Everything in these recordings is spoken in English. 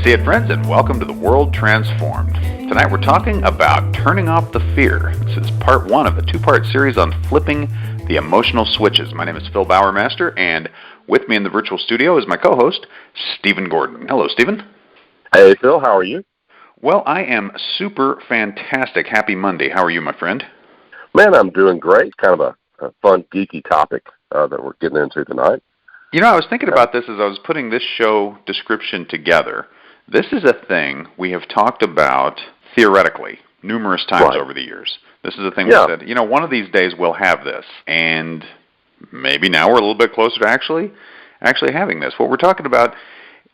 See it, friends, and welcome to The World Transformed. Tonight we're talking about turning off the fear. This is part one of a two-part series on flipping the emotional switches. My name is Phil Bowermaster, and with me in the virtual studio is my co-host, Stephen Gordon. Hello, Stephen. Hey, Phil. How are you? Well, I am super fantastic. Happy Monday. How are you, my friend? Man, I'm doing great. Kind of a fun, geeky topic that we're getting into tonight. You know, I was thinking about this as I was putting this show description together. This is a thing we have talked about theoretically numerous times over the years. This is a thing we said, one of these days we'll have this. And maybe now we're a little bit closer to actually having this. What we're talking about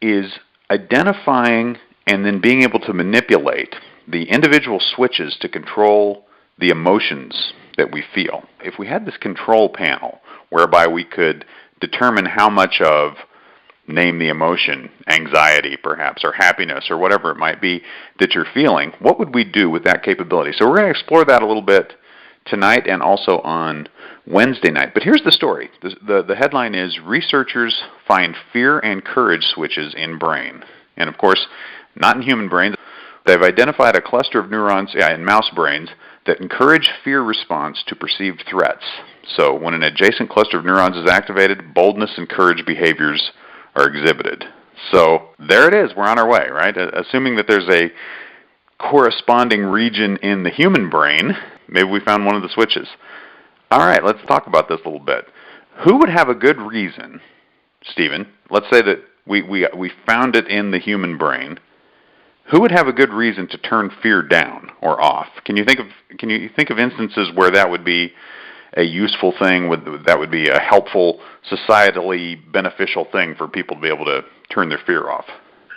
is identifying and then being able to manipulate the individual switches to control the emotions that we feel. If we had this control panel whereby we could determine how much of, name the emotion, anxiety perhaps, or happiness, or whatever it might be that you're feeling, what would we do with that capability? So we're going to explore that a little bit tonight and also on Wednesday night. But here's the story. The headline is, researchers find fear and courage switches in brain. And of course, not in human brains. They've identified a cluster of neurons in mouse brains that encourage fear response to perceived threats. So when an adjacent cluster of neurons is activated, boldness and courage behaviors are exhibited. So there it is. We're on our way, right? Assuming that there's a corresponding region in the human brain, maybe we found one of the switches. All right, let's talk about this a little bit. Who would have a good reason, Stephen? Let's say that we found it in the human brain. Who would have a good reason to turn fear down or off? Can you think of instances where that would be a useful thing, that would be a helpful, societally beneficial thing for people to be able to turn their fear off?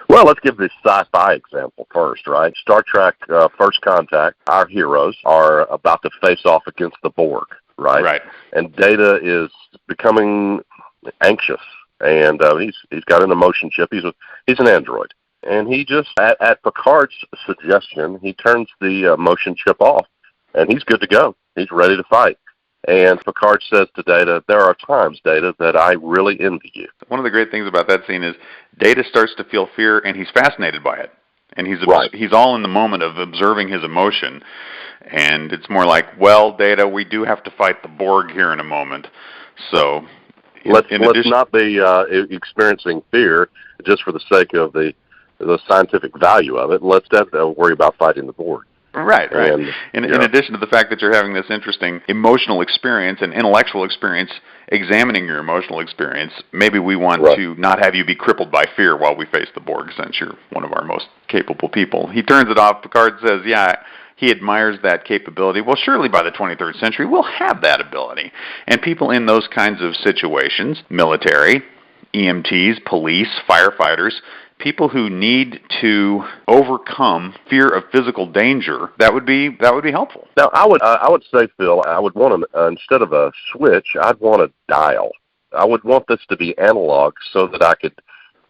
Well, let's give this sci-fi example first, right? Star Trek First Contact, our heroes are about to face off against the Borg, right? Right. And Data is becoming anxious, and he's got an emotion chip. He's an android. And he just, at Picard's suggestion, he turns the motion chip off, and he's good to go. He's ready to fight. And Picard says to Data, there are times, Data, that I really envy you. One of the great things about that scene is Data starts to feel fear, and he's fascinated by it. And he's all in the moment of observing his emotion. And it's more like, well, Data, we do have to fight the Borg here in a moment. So let's not be experiencing fear just for the sake of the scientific value of it. Let's definitely worry about fighting the Borg. Right. In addition to the fact that you're having this interesting emotional experience and intellectual experience examining your emotional experience, maybe we want to not have you be crippled by fear while we face the Borg, since you're one of our most capable people. He turns it off. Picard says, he admires that capability. Well, surely by the 23rd century, we'll have that ability. And people in those kinds of situations, military, EMTs, police, firefighters, people who need to overcome fear of physical danger, that would be helpful. Now, I would say, Phil, I would want instead of a switch, I'd want a dial. I would want this to be analog so that I could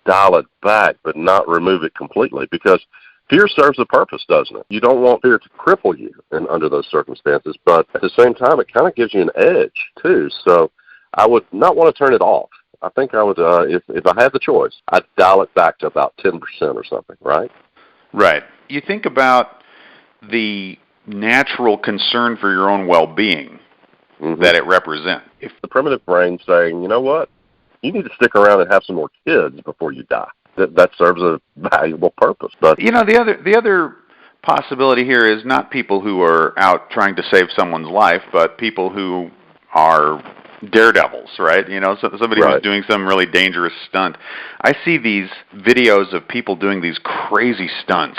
dial it back, but not remove it completely, because fear serves a purpose, doesn't it? You don't want fear to cripple you under those circumstances, but at the same time, it kind of gives you an edge too. So I would not want to turn it off. I think I would, if I had the choice, I'd dial it back to about 10% or something, right? Right. You think about the natural concern for your own well-being that it represents. If the primitive brain saying, you know what, you need to stick around and have some more kids before you die, that serves a valuable purpose. But the other possibility here is not people who are out trying to save someone's life, but people who are daredevils, right? Somebody who's doing some really dangerous stunt. I see these videos of people doing these crazy stunts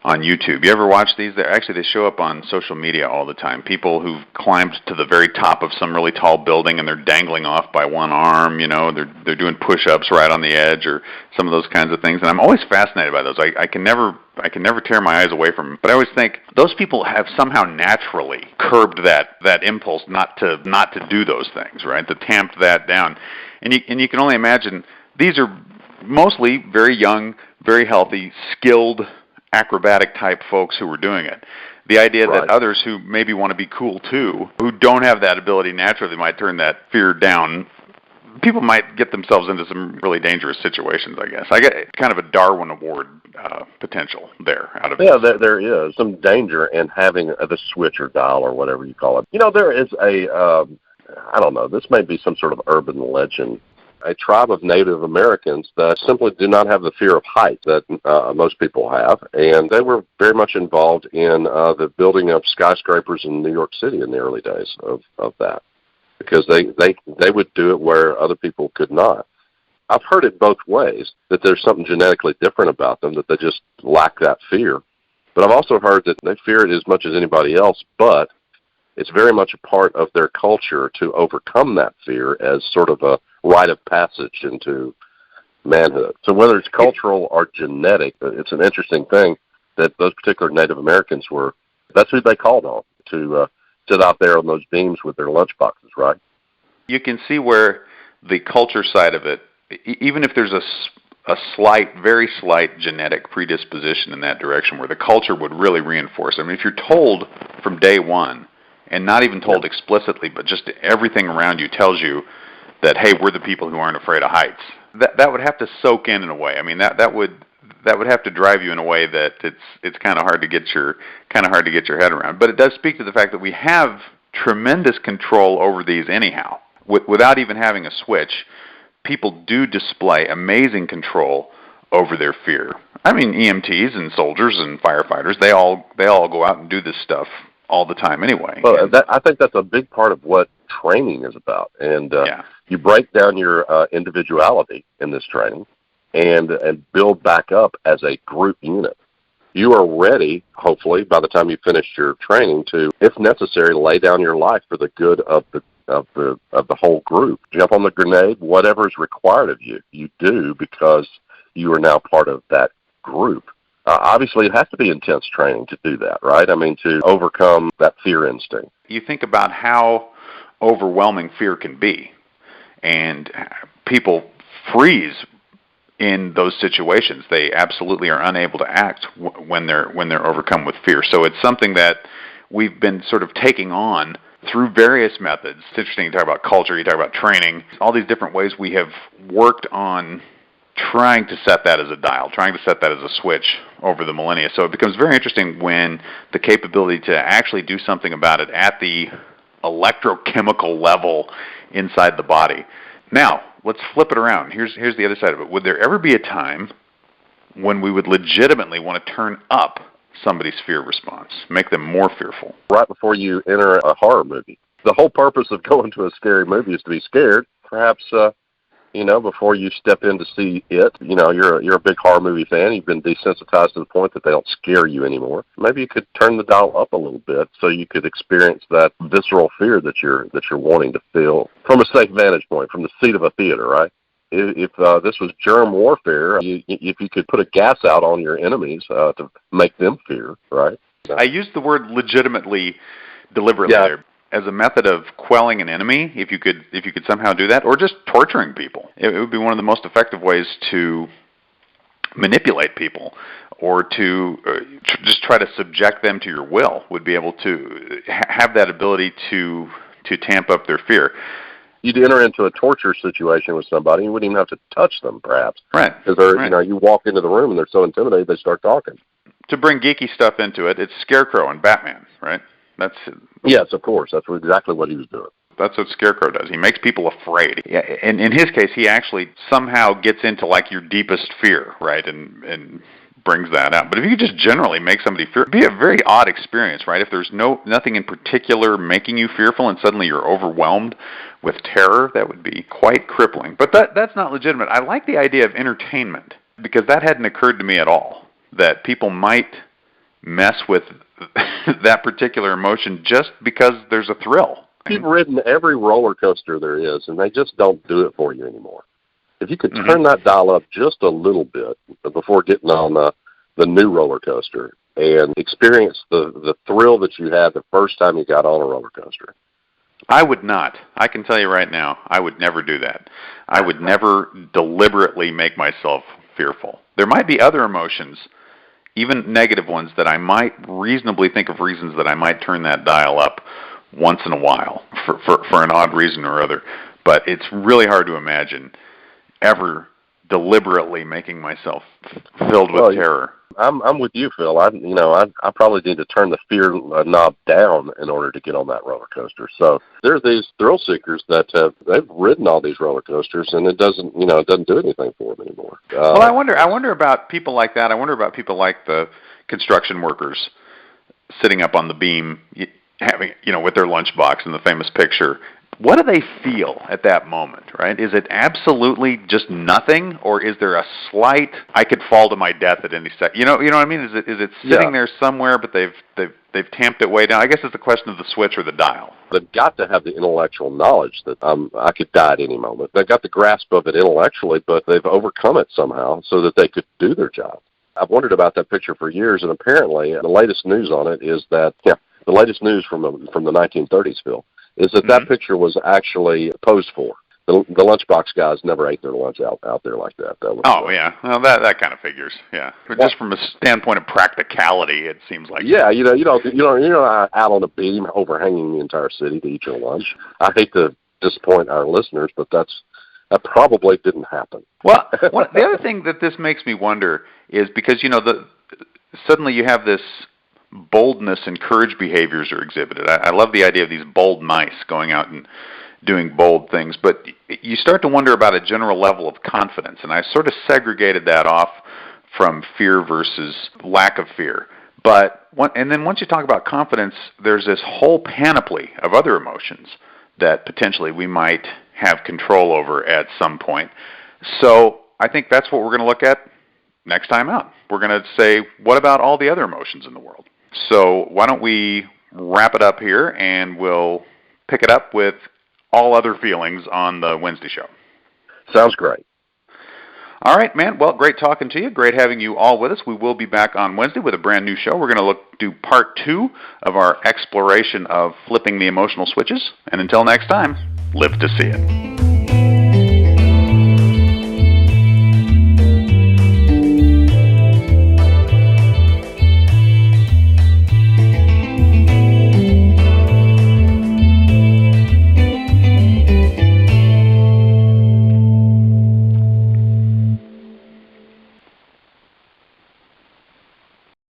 on YouTube. You ever watch these? They show up on social media all the time. People who've climbed to the very top of some really tall building and they're dangling off by one arm. They're doing push-ups right on the edge, or some of those kinds of things. And I'm always fascinated by those. I can never tear my eyes away from them. But I always think those people have somehow naturally curbed that impulse not to do those things, right? To tamp that down. And you can only imagine these are mostly very young, very healthy, skilled acrobatic type folks who were doing it. The idea that others who maybe want to be cool too, who don't have that ability naturally, might turn that fear down people might get themselves into some really dangerous situations, I guess. I get kind of a Darwin Award potential there out of it. Yeah, there is some danger in having the switch or dial or whatever you call it. There is I don't know, this may be some sort of urban legend, a tribe of Native Americans that simply do not have the fear of height that most people have, and they were very much involved in the building of skyscrapers in New York City in the early days of that, because they would do it where other people could not. I've heard it both ways, that there's something genetically different about them, that they just lack that fear. But I've also heard that they fear it as much as anybody else, but it's very much a part of their culture to overcome that fear as sort of a rite of passage into manhood. So whether it's cultural or genetic, it's an interesting thing that those particular Native Americans that's who they called on to sit out there on those beams with their lunch boxes, right? You can see where the culture side of it, even if there's a slight, very slight genetic predisposition in that direction, where the culture would really reinforce it. I mean, if you're told from day one, and not even told explicitly, but just everything around you tells you that, hey, we're the people who aren't afraid of heights, that would have to soak in a way. I mean, that would have to drive you in a way that it's kind of hard to get your head around. But it does speak to the fact that we have tremendous control over these anyhow. Without even having a switch, people do display amazing control over their fear. I mean, EMTs and soldiers and firefighters, they all go out and do this stuff all the time anyway. Well, I think that's a big part of what training is about. And you break down your individuality in this training and build back up as a group unit. You are ready, hopefully, by the time you finish your training, to, if necessary, lay down your life for the good of the whole group. Jump on the grenade, whatever is required of you, you do, because you are now part of that group. Obviously, it has to be intense training to do that, right? I mean, to overcome that fear instinct. You think about how overwhelming fear can be, and people freeze in those situations. They absolutely are unable to act when they're overcome with fear. So it's something that we've been sort of taking on through various methods. It's interesting, you talk about culture, you talk about training, all these different ways we have worked on trying to set that as a dial, trying to set that as a switch over the millennia. So it becomes very interesting when the capability to actually do something about it at the electrochemical level inside the body. Now, let's flip it around. Here's the other side of it. Would there ever be a time when we would legitimately want to turn up somebody's fear response, make them more fearful? Right before you enter a horror movie. The whole purpose of going to a scary movie is to be scared. Perhaps before you step in to see it, you're a big horror movie fan. You've been desensitized to the point that they don't scare you anymore. Maybe you could turn the dial up a little bit so you could experience that visceral fear that you're wanting to feel from a safe vantage point, from the seat of a theater, right? If this was germ warfare, if you could put a gas out on your enemies to make them fear, right? I used the word legitimately deliberately there. As a method of quelling an enemy, if you could somehow do that, or just torturing people, it would be one of the most effective ways to manipulate people, or to just try to subject them to your will. Would be able to have that ability to tamp up their fear. You'd enter into a torture situation with somebody, you wouldn't even have to touch them, perhaps. Right. Because you walk into the room and they're so intimidated they start talking. To bring geeky stuff into it, it's Scarecrow and Batman, right? Yes, of course. That's exactly what he was doing. That's what Scarecrow does. He makes people afraid. And in his case, he actually somehow gets into like your deepest fear, right, and brings that out. But if you could just generally make somebody fear, it'd be a very odd experience, right? If there's nothing in particular making you fearful and suddenly you're overwhelmed with terror, that would be quite crippling. But that's not legitimate. I like the idea of entertainment, because that hadn't occurred to me at all, that people might mess with that particular emotion just because there's a thrill. You've ridden every roller coaster there is, and they just don't do it for you anymore. If you could turn that dial up just a little bit before getting on the new roller coaster and experience the thrill that you had the first time you got on a roller coaster. I would not. I can tell you right now, I would never do that. I would never deliberately make myself fearful. There might be other emotions, even negative ones, that I might reasonably think of reasons that I might turn that dial up once in a while for an odd reason or other. but it's really hard to imagine ever deliberately making myself filled with terror. I'm with you, Phil. I probably need to turn the fear knob down in order to get on that roller coaster. So there's these thrill seekers that they've ridden all these roller coasters, and it doesn't do anything for them anymore. Well, I wonder about people like that. I wonder about people like the construction workers sitting up on the beam, having with their lunchbox in the famous picture. What do they feel at that moment, right? Is it absolutely just nothing, or is there a slight, I could fall to my death at any second? You know what I mean? Is it sitting there somewhere, but they've tamped it way down? I guess it's the question of the switch or the dial. They've got to have the intellectual knowledge that I could die at any moment. They've got the grasp of it intellectually, but they've overcome it somehow so that they could do their job. I've wondered about that picture for years, and apparently the latest news on it is that, the latest news from the 1930s, Phil, is that picture was actually posed for. The lunchbox guys never ate their lunch out there like that. Yeah, well, that kind of figures. Yeah, but just from a standpoint of practicality, it seems like. Yeah, you're not out on a beam overhanging the entire city to eat your lunch. I hate to disappoint our listeners, but that probably didn't happen. Well, the other thing that this makes me wonder is because suddenly you have this boldness and courage behaviors are exhibited. I love the idea of these bold mice going out and doing bold things, but you start to wonder about a general level of confidence, and I sort of segregated that off from fear versus lack of fear. And then once you talk about confidence, there's this whole panoply of other emotions that potentially we might have control over at some point. So I think that's what we're going to look at next time out. We're going to say, what about all the other emotions in the world? So why don't we wrap it up here, and we'll pick it up with all other feelings on the Wednesday show. Sounds great. All right, man. Well, great talking to you. Great having you all with us. We will be back on Wednesday with a brand new show. We're going to do part 2 of our exploration of flipping the emotional switches. And until next time, live to see it.